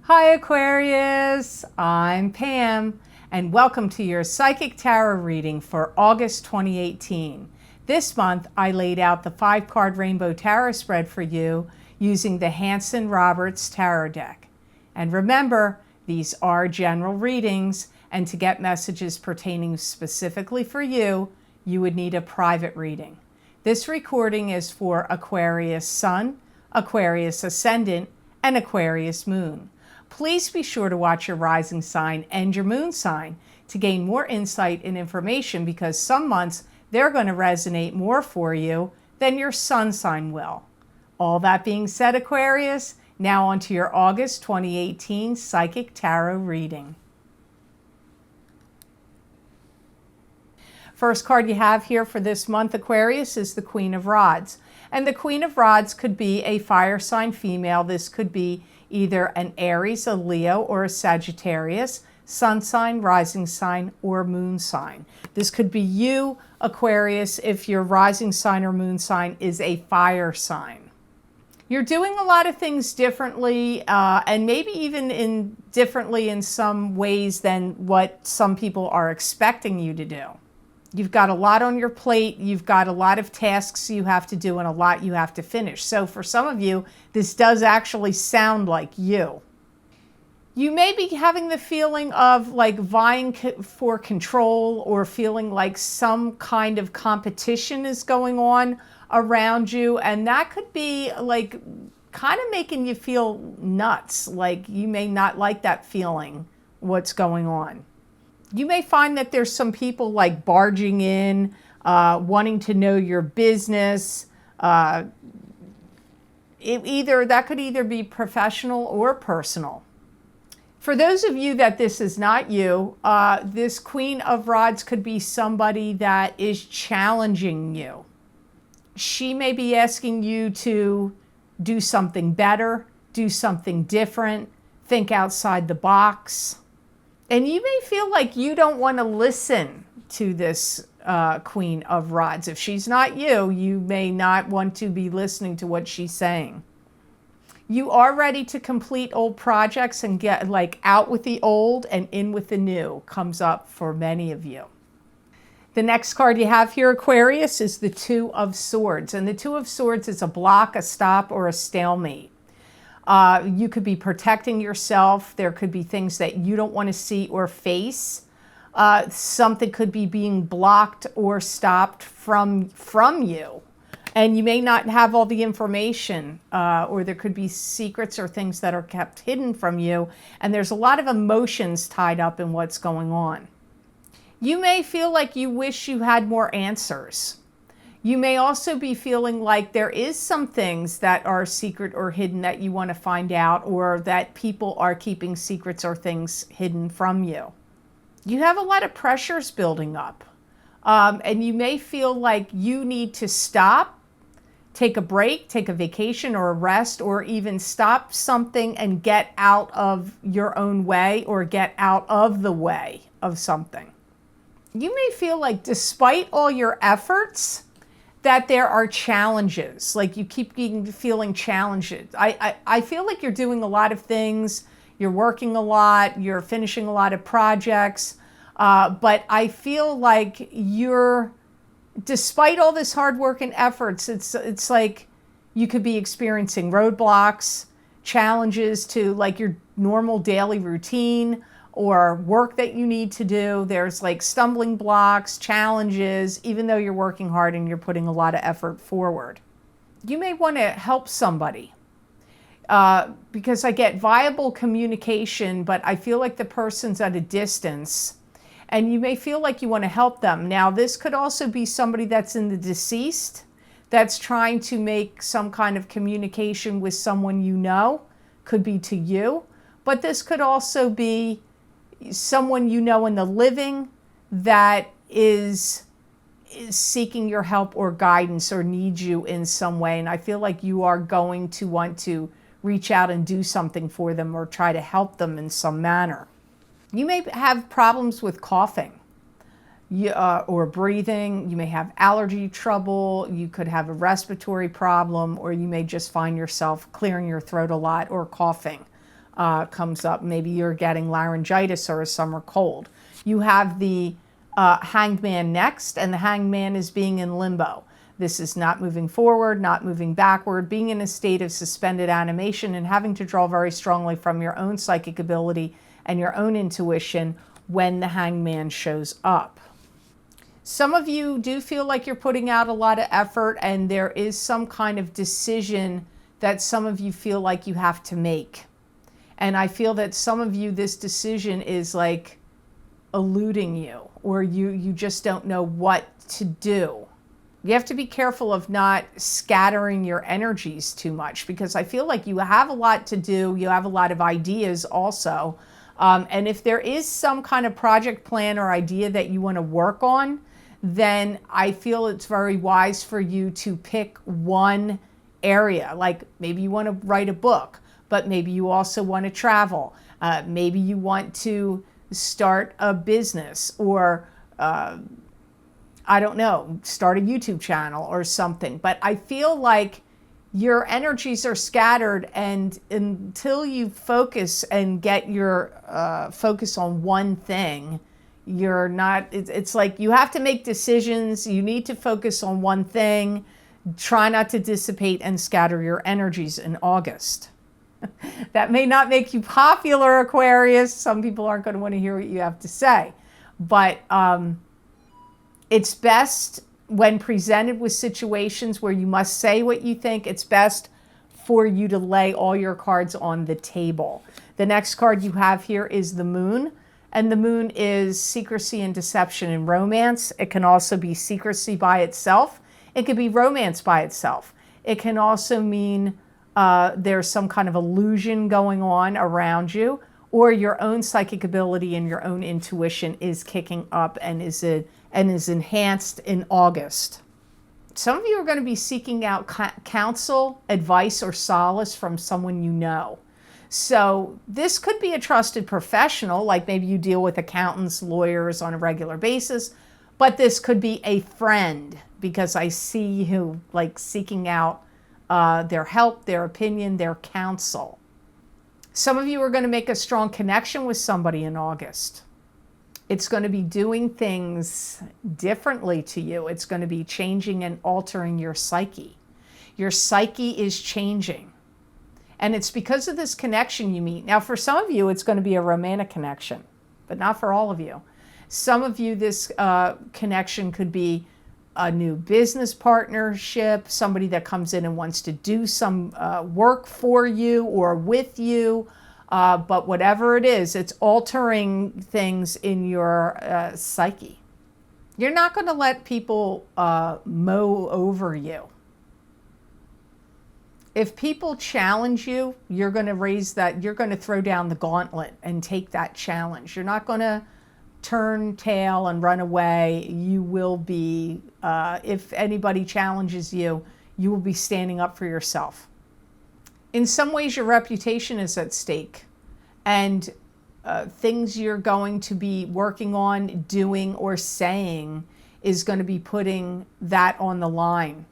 Hi Aquarius, I'm Pam, and welcome to your Psychic Tarot reading for August 2018. This month I laid out the 5-card Rainbow Tarot spread for you using the Hanson-Roberts Tarot deck. And remember, these are general readings, and to get messages pertaining specifically for you, you would need a private reading. This recording is for Aquarius Sun, Aquarius Ascendant, and Aquarius Moon. Please be sure to watch your rising sign and your moon sign to gain more insight and information, because some months they're going to resonate more for you than your sun sign will. All that being said, Aquarius, now on to your August 2018 Psychic Tarot reading. First card you have here for this month, Aquarius, is the Queen of Rods. And the Queen of Rods could be a fire sign female. This could be either an Aries, a Leo, or a Sagittarius, sun sign, rising sign, or moon sign. This could be you, Aquarius, if your rising sign or moon sign is a fire sign. You're doing a lot of things differently, and maybe even differently in some ways than what some people are expecting you to do. You've got a lot on your plate, you've got a lot of tasks you have to do, and a lot you have to finish. So for some of you, this does actually sound like you. You may be having the feeling of like vying for control, or feeling like some kind of competition is going on around you, and that could be like kind of making you feel nuts. Like you may not like that feeling, what's going on. You may find that there's some people like barging in, wanting to know your business. That could either be professional or personal. For those of you that this is not you, this Queen of Rods could be somebody that is challenging you. She may be asking you to do something better, do something different, think outside the box. And you may feel like you don't want to listen to this Queen of Rods. If she's not you, you may not want to be listening to what she's saying. You are ready to complete old projects and get like out with the old and in with the new, comes up for many of you. The next card you have here, Aquarius, is the Two of Swords. And the Two of Swords is a block, a stop, or a stalemate. You could be protecting yourself. There could be things that you don't want to see or face. Something could be being blocked or stopped from you. And you may not have all the information, or there could be secrets or things that are kept hidden from you. And there's a lot of emotions tied up in what's going on. You may feel like you wish you had more answers. You may also be feeling like there is some things that are secret or hidden that you want to find out, or that people are keeping secrets or things hidden from you. You have a lot of pressures building up, and you may feel like you need to stop, take a break, take a vacation or a rest, or even stop something and get out of your own way, or get out of the way of something. You may feel like despite all your efforts, that there are challenges, like you keep feeling challenged. I feel like you're doing a lot of things, you're working a lot, you're finishing a lot of projects, but I feel like despite all this hard work and efforts, it's like you could be experiencing roadblocks, challenges to like your normal daily routine, or work that you need to do. There's like stumbling blocks, challenges, even though you're working hard and you're putting a lot of effort forward. You may want to help somebody, because I get viable communication, but I feel like the person's at a distance, and you may feel like you want to help them. Now, this could also be somebody that's in the deceased, that's trying to make some kind of communication with someone you know, could be to you, but this could also be someone you know in the living that is seeking your help or guidance, or needs you in some way. And I feel like you are going to want to reach out and do something for them, or try to help them in some manner. You may have problems with coughing or breathing. You may have allergy trouble. You could have a respiratory problem, or you may just find yourself clearing your throat a lot or coughing. comes up. Maybe you're getting laryngitis or a summer cold. You have the Hanged Man next, and the Hanged Man is being in limbo. This is not moving forward, not moving backward, being in a state of suspended animation and having to draw very strongly from your own psychic ability and your own intuition when the Hanged Man shows up. Some of you do feel like you're putting out a lot of effort, and there is some kind of decision that some of you feel like you have to make. And I feel that some of you, this decision is like eluding you, or you just don't know what to do. You have to be careful of not scattering your energies too much, because I feel like you have a lot to do. You have a lot of ideas also. And if there is some kind of project plan or idea that you want to work on, then I feel it's very wise for you to pick one area. Like maybe you want to write a book, but maybe you also want to travel. Maybe you want to start a business, or I don't know, start a YouTube channel or something. But I feel like your energies are scattered, and until you focus and get your focus on one thing, you're not, it's like you have to make decisions. You need to focus on one thing. Try not to dissipate and scatter your energies in August. That may not make you popular, Aquarius. Some people aren't going to want to hear what you have to say. But it's best when presented with situations where you must say what you think, it's best for you to lay all your cards on the table. The next card you have here is the Moon. And the Moon is secrecy and deception and romance. It can also be secrecy by itself. It could be romance by itself. It can also mean there's some kind of illusion going on around you, or your own psychic ability and your own intuition is kicking up and is enhanced in August. Some of you are going to be seeking out counsel, advice, or solace from someone you know. So this could be a trusted professional, like maybe you deal with accountants, lawyers on a regular basis, but this could be a friend, because I see you like seeking out their help, their opinion, their counsel. Some of you are going to make a strong connection with somebody in August. It's going to be doing things differently to you. It's going to be changing and altering your psyche. Your psyche is changing. And it's because of this connection you meet. Now, for some of you, it's going to be a romantic connection, but not for all of you. Some of you, this connection could be a new business partnership, somebody that comes in and wants to do some work for you or with you. But whatever it is, it's altering things in your psyche. You're not going to let people mow over you. If people challenge you, you're going to raise that, you're going to throw down the gauntlet and take that challenge. You're not going to turn tail and run away. You will be, if anybody challenges you, you will be standing up for yourself. In some ways, your reputation is at stake, and things you're going to be working on, doing, or saying is going to be putting that on the line.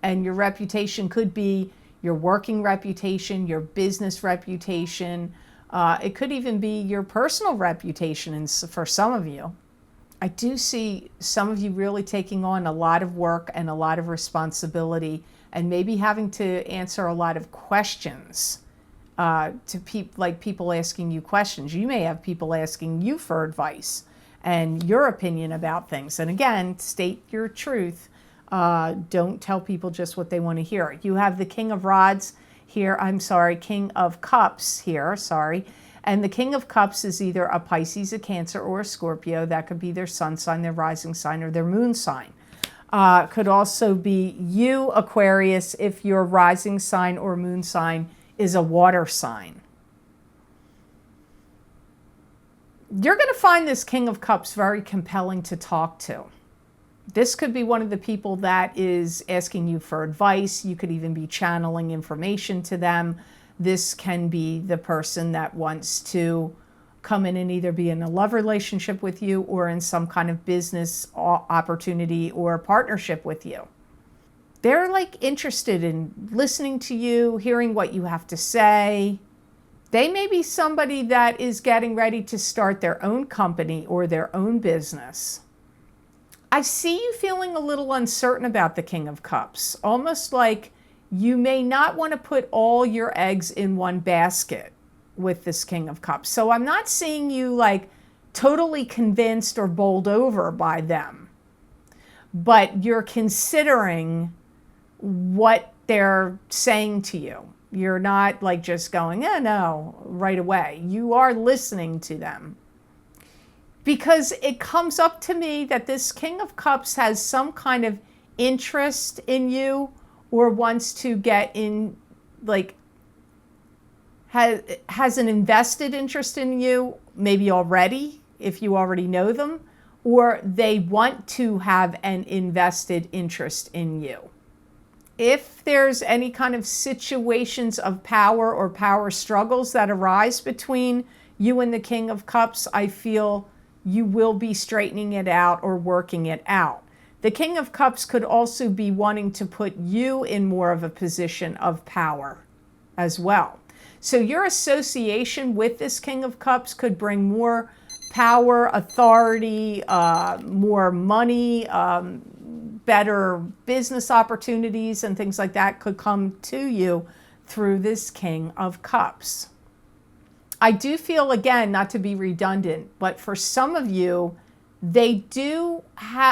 And your reputation could be your working reputation, your business reputation. It could even be your personal reputation, and for some of you. I do see some of you really taking on a lot of work and a lot of responsibility, and maybe having to answer a lot of questions to people asking you questions. You may have people asking you for advice and your opinion about things. And again, state your truth. Don't tell people just what they want to hear. You have the King of Rods here, King of Cups here, And the King of Cups is either a Pisces, a Cancer, or a Scorpio. That could be their sun sign, their rising sign, or their moon sign. Could also be you, Aquarius, if your rising sign or moon sign is a water sign. You're going to find this King of Cups very compelling to talk to. This could be one of the people that is asking you for advice. You could even be channeling information to them. This can be the person that wants to come in and either be in a love relationship with you or in some kind of business opportunity or partnership with you. They're like interested in listening to you, hearing what you have to say. They may be somebody that is getting ready to start their own company or their own business. I see you feeling a little uncertain about the King of Cups, almost like you may not want to put all your eggs in one basket with this King of Cups. So I'm not seeing you like totally convinced or bowled over by them, but you're considering what they're saying to you. You're not like just going, no, right away. You are listening to them. Because it comes up to me that this King of Cups has some kind of interest in you, or wants to get in, like, has an invested interest in you, maybe already, if you already know them, or they want to have an invested interest in you. If there's any kind of situations of power or power struggles that arise between you and the King of Cups, I feel you will be straightening it out or working it out. The King of Cups could also be wanting to put you in more of a position of power as well. So your association with this King of Cups could bring more power, authority, more money, better business opportunities and things like that could come to you through this King of Cups. I do feel, again, not to be redundant, but for some of you, they do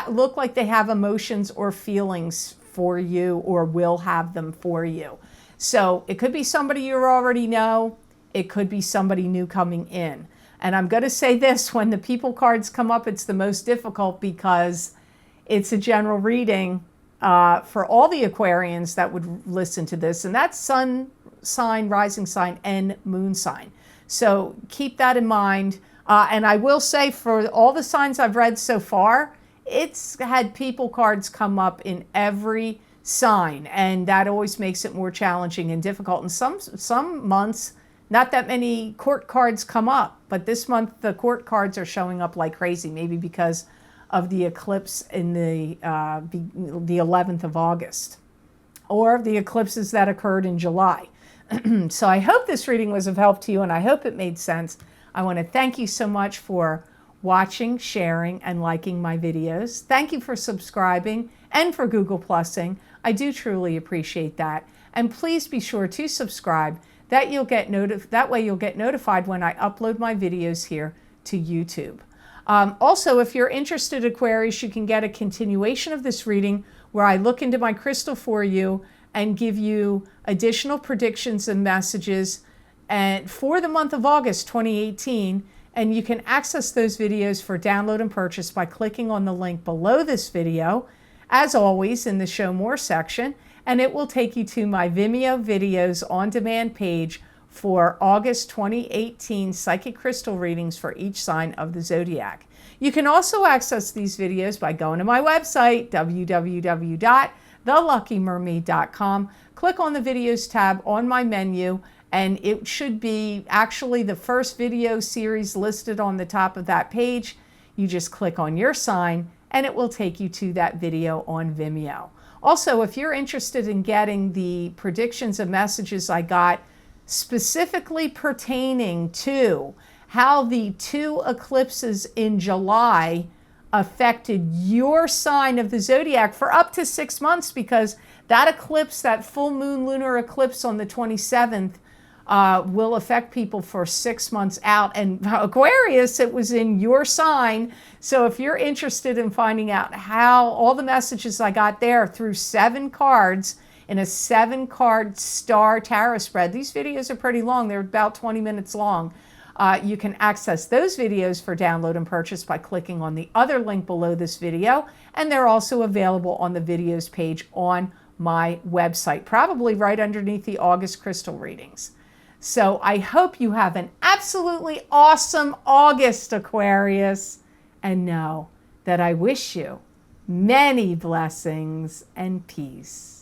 look like they have emotions or feelings for you, or will have them for you. So it could be somebody you already know. It could be somebody new coming in. And I'm going to say this, when the people cards come up, it's the most difficult because it's a general reading for all the Aquarians that would listen to this. And that's sun sign, rising sign, and moon sign. So keep that in mind. And I will say, for all the signs I've read so far, it's had people cards come up in every sign. And that always makes it more challenging and difficult. And some months, not that many court cards come up. But this month, the court cards are showing up like crazy, maybe because of the eclipse in the 11th of August, or the eclipses that occurred in July. So I hope this reading was of help to you, and I hope it made sense. I want to thank you so much for watching, sharing, and liking my videos. Thank you for subscribing and for Google Plusing. I do truly appreciate that. And please be sure to subscribe. That way you'll get notified when I upload my videos here to YouTube. Also, if you're interested, Aquarius, you can get a continuation of this reading where I look into my crystal for you and give you additional predictions and messages for the month of August 2018. And you can access those videos for download and purchase by clicking on the link below this video, as always, in the Show More section. And it will take you to my Vimeo videos on demand page for August 2018 psychic crystal readings for each sign of the zodiac. You can also access these videos by going to my website, www.theluckymermaid.com. Click on the videos tab on my menu, and it should be actually the first video series listed on the top of that page. You just click on your sign, and it will take you to that video on Vimeo. Also, if you're interested in getting the predictions and messages I got specifically pertaining to how the two eclipses in July affected your sign of the zodiac for up to 6 months, because that eclipse, that full moon lunar eclipse on the 27th, will affect people for 6 months out. And Aquarius, it was in your sign. So if you're interested in finding out how all the messages I got there through 7 cards, in a 7-card star tarot spread. These videos are pretty long. They're about 20 minutes long. You can access those videos for download and purchase by clicking on the other link below this video. And they're also available on the videos page on my website, probably right underneath the August crystal readings. So I hope you have an absolutely awesome August, Aquarius. And know that I wish you many blessings and peace.